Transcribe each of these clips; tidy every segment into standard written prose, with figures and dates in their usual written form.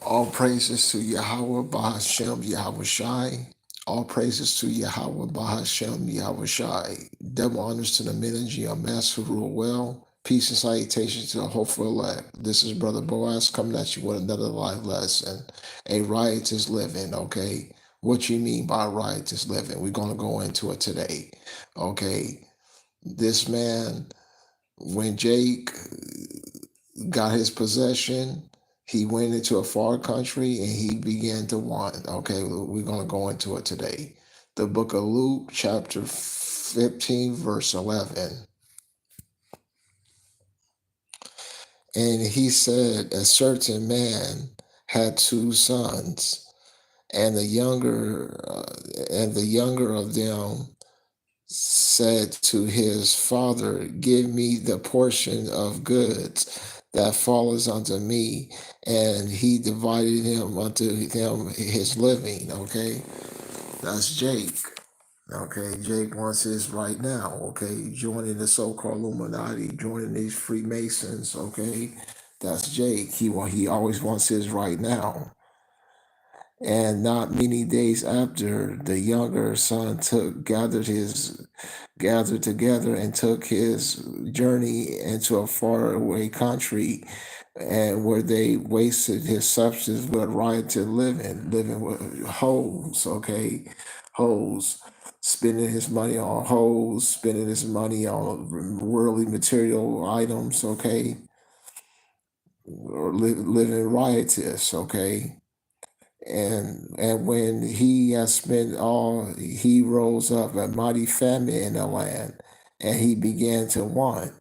All praises to Yahweh Bahashem Yahweh Shai. All praises to Yahweh Bahashem Yahweh Shai. Double honors to the men of GMS who rule well. Peace and salutations to the hopeful elect. This is Brother Boaz coming at you with another live lesson. A riotous living, okay? What you mean by riotous living? We're going to go into it today, okay? This man, when Jake got his possession, he went into a far country and he began to want. Okay, we're going to go into it today. The book of Luke, chapter 15, verse 11. And he said, a certain man had two sons, and the younger of them said to his father, give me the portion of goods that falleth unto me. And he divided him unto him his living. Okay, that's Jake. Okay, Jake wants his right now. Okay, joining the so-called Illuminati, joining these Freemasons. Okay, that's Jake. He always wants his right now. And not many days after, the younger son gathered together and took his journey into a faraway country, and where they wasted his substance with riotous living with hoes, okay, hoes, spending his money on hoes, spending his money on worldly material items, okay, or living riotous, okay. And when he had spent all, he rose up a mighty famine in the land, and he began to want.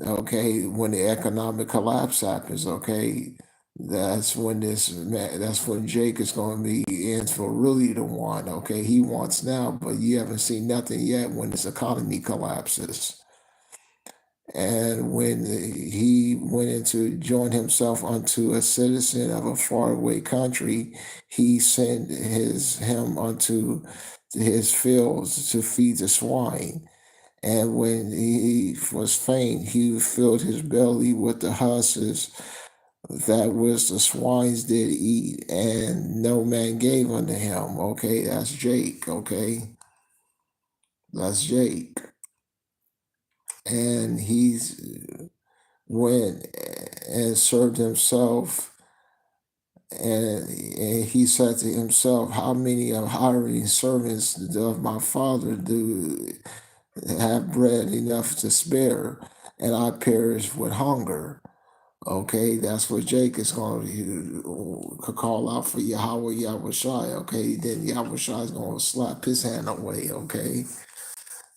Okay, when the economic collapse happens, okay, that's when Jake is going to be in for really to want. Okay, he wants now, but you haven't seen nothing yet when this economy collapses. And when he went into join himself unto a citizen of a faraway country, he sent him unto his fields to feed the swine. And when he was faint, he filled his belly with the husks that which the swines did eat, and no man gave unto him. Okay, that's Jake. Okay, that's Jake. And he's went and served himself, and he said to himself, how many of hiring servants of my father do have bread enough to spare, and I perish with hunger? Okay, that's what Jake is going to call out for Yahweh Yahushai. Okay, then Yahushai is going to slap his hand away. Okay,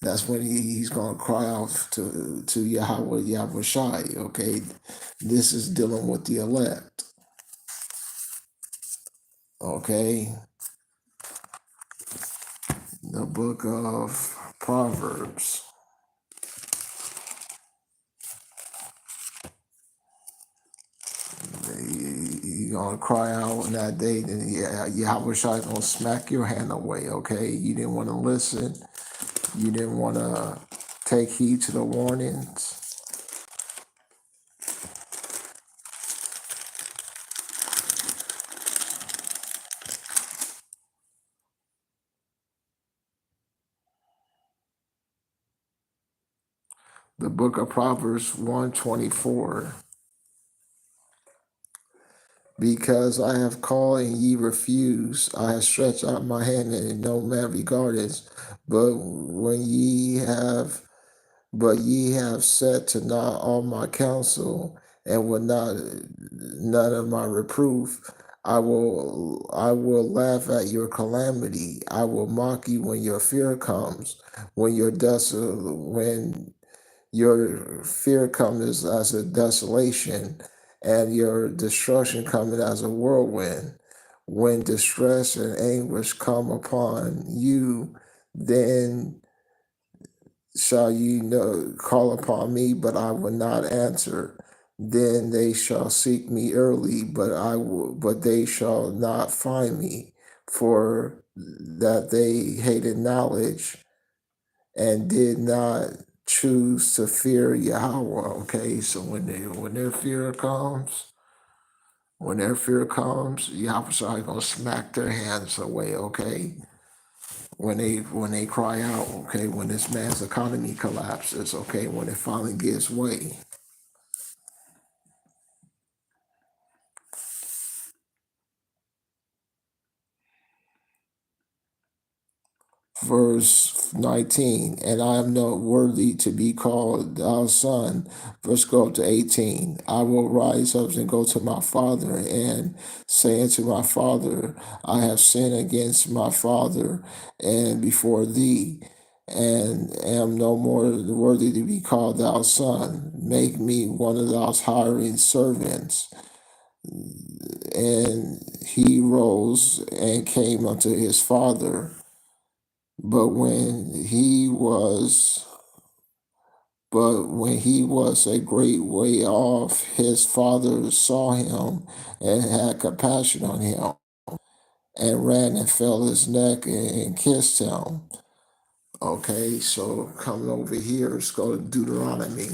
that's when he's going to cry out to Yahweh Yahushai. Okay, this is dealing with the elect. Okay, the book of Proverbs. You're going to cry out on that day, then Yahushua is going to smack your hand away. Okay, you didn't want to listen. You didn't want to take heed to the warnings. The book of Proverbs 124. Because I have called and ye refuse, I have stretched out my hand and no man regarded. But ye have set to naught all my counsel, and will not none of my reproof. I will laugh at your calamity. I will mock you when your fear comes, when your fear comes as a desolation, and your destruction coming as a whirlwind. When distress and anguish come upon you, then shall you call upon me, but I will not answer. Then they shall seek me early, but they shall not find me, for that they hated knowledge and did not choose to fear Yahweh. Okay, so when their fear comes, When their fear comes, Yahweh Shai gonna smack their hands away, okay? When they cry out, okay, when this man's economy collapses, okay, when it finally gives way. Verse 19, and I am not worthy to be called thy son. Verse go up to 18. I will rise up and go to my father and say unto my father, I have sinned against my father and before thee, and am no more worthy to be called thy son. Make me one of thy hiring servants. And he rose and came unto his father. But when he was a great way off, his father saw him and had compassion on him, and ran and fell his neck and kissed him. Okay, so coming over here, let's go to Deuteronomy.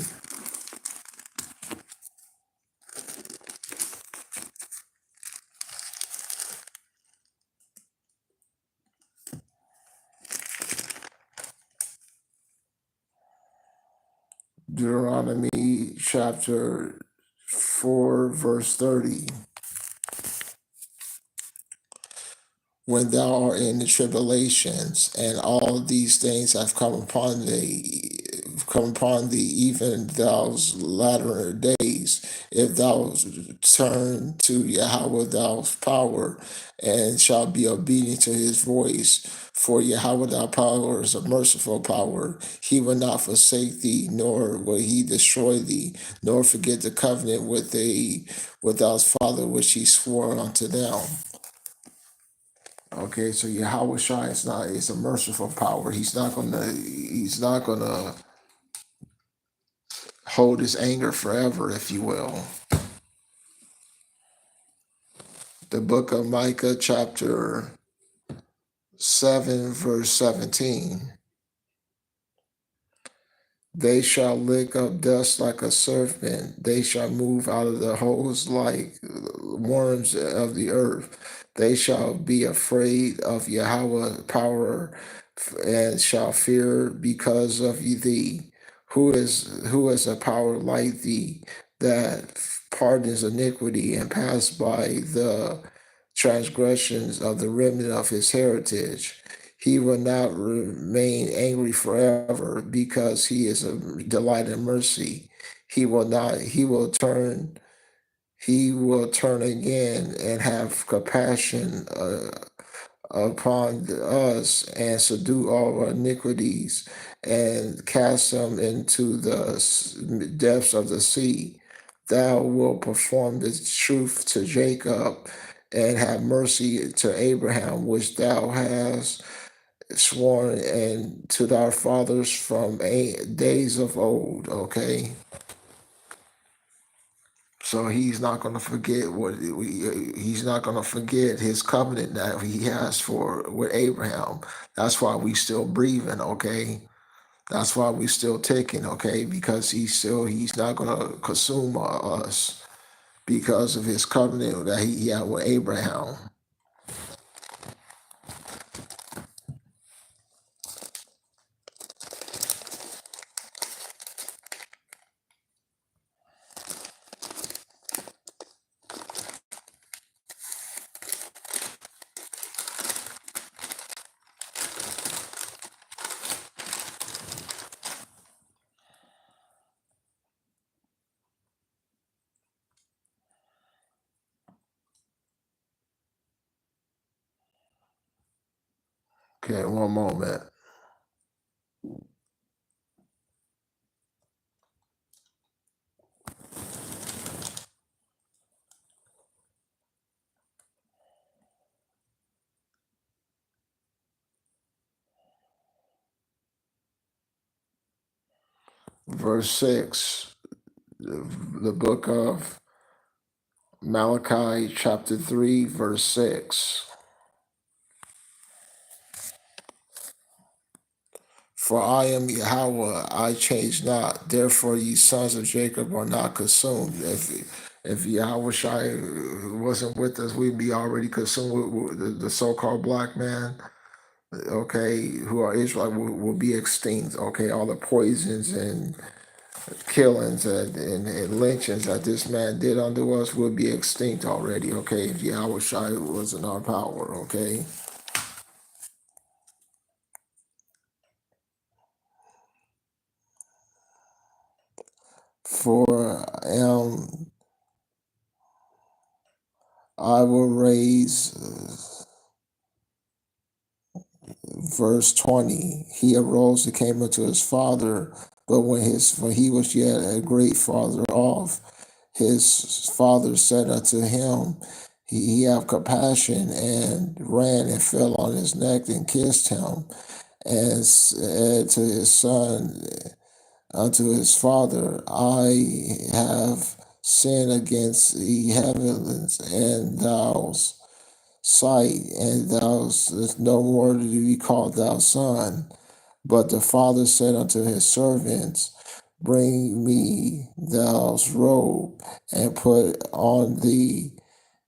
Deuteronomy chapter 4, verse 30. When thou art in the tribulations, and all these things have come upon thee, even those latter days, if thou turn to Yahweh thy power, and shall be obedient to his voice, for Yahweh thy power is a merciful power. He will not forsake thee, nor will he destroy thee, nor forget the covenant with thee, with thy father which he swore unto them. Okay, so Yahweh Shai is a merciful power. He's not gonna hold his anger forever, if you will. The book of Micah, chapter 7, verse 17. They shall lick up dust like a serpent. They shall move out of the holes like worms of the earth. They shall be afraid of Yahweh's power and shall fear because of thee. Who is a power like thee that pardons iniquity and pass by the transgressions of the remnant of his heritage? He will not remain angry forever because he is a delight in mercy. He will not, he will turn again and have compassion upon us and subdue all our iniquities and cast them into the depths of the sea. Thou wilt perform the truth to Jacob and have mercy to Abraham, which thou hast sworn and to our fathers from days of old. Okay, so he's not going to forget he's not going to forget his covenant that he has for with Abraham. That's why we still breathing. Okay, that's why we still ticking. Okay, because he's not going to consume us because of his covenant that he had with Abraham. Okay, one moment. Verse 6, the book of Malachi chapter 3, verse 6. For I am Yahweh, I change not. Therefore, ye sons of Jacob are not consumed. If Yahweh Shai wasn't with us, we'd be already consumed with the so-called black man, okay, who are Israel, will be extinct. Okay, all the poisons and killings and lynchings that this man did unto us would be extinct already. Okay, if Yahweh Shai was in our power. Okay. For I will raise, verse 20. He arose and came unto his father, but when he was yet a great farther off, his father said unto him, he have compassion, and ran and fell on his neck and kissed him, and said to his son, unto his father, I have sinned against the heavens and thou's sight, and thou is no more to be called thou son. But the father said unto his servants, bring me thou's robe, and put on thee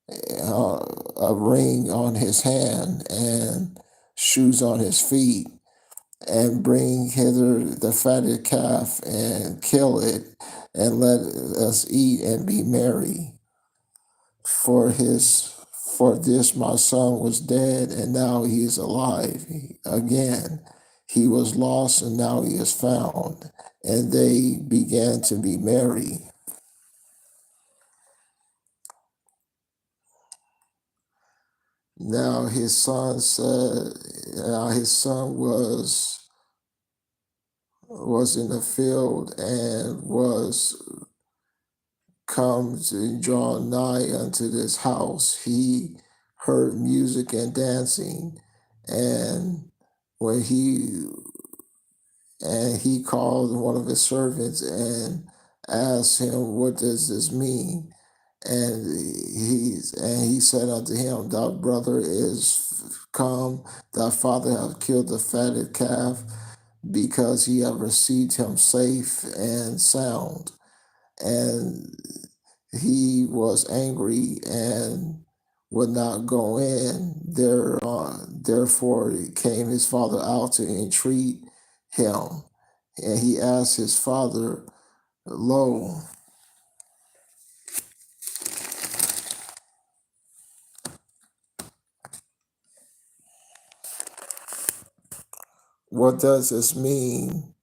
a ring on his hand, and shoes on his feet, and bring hither the fatted calf, and kill it, and let us eat and be merry. For this my son was dead, and now he is alive again. He was lost, and now he is found. And they began to be merry. Now his son was in the field, and was come to draw nigh unto this house. He heard music and dancing, and when he called one of his servants and asked him, what does this mean? And he said unto him, thy brother is come, thy father hath killed the fatted calf, because he have received him safe and sound. And he was angry and would not go in. Therefore came his father out to entreat him. And he asked his father, lo, what does this mean?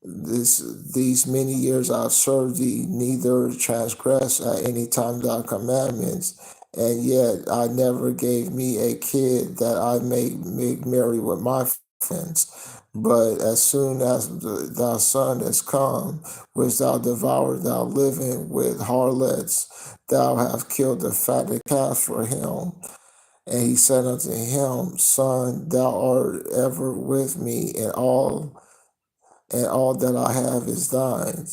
These many years I've served thee, neither transgress at any time thy commandments, and yet I never gave me a kid that I may make merry with my friends. But as soon as thy son is come, which thou devoured thou living with harlots, thou have killed the fatted calf for him. And he said unto him, Son, thou art ever with me, and all that I have is thine.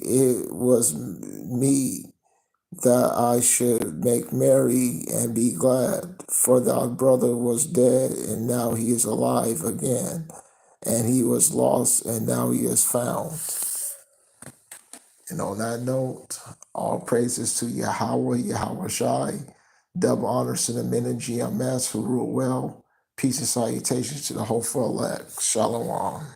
It was me that I should make merry and be glad, for thy brother was dead, and now he is alive again, and he was lost, and now he is found. And on that note, all praises to Yahweh, Yahweh Shai, double honors to the men in GMS who rule well. Peace and salutations to the hopeful elect. Shalom.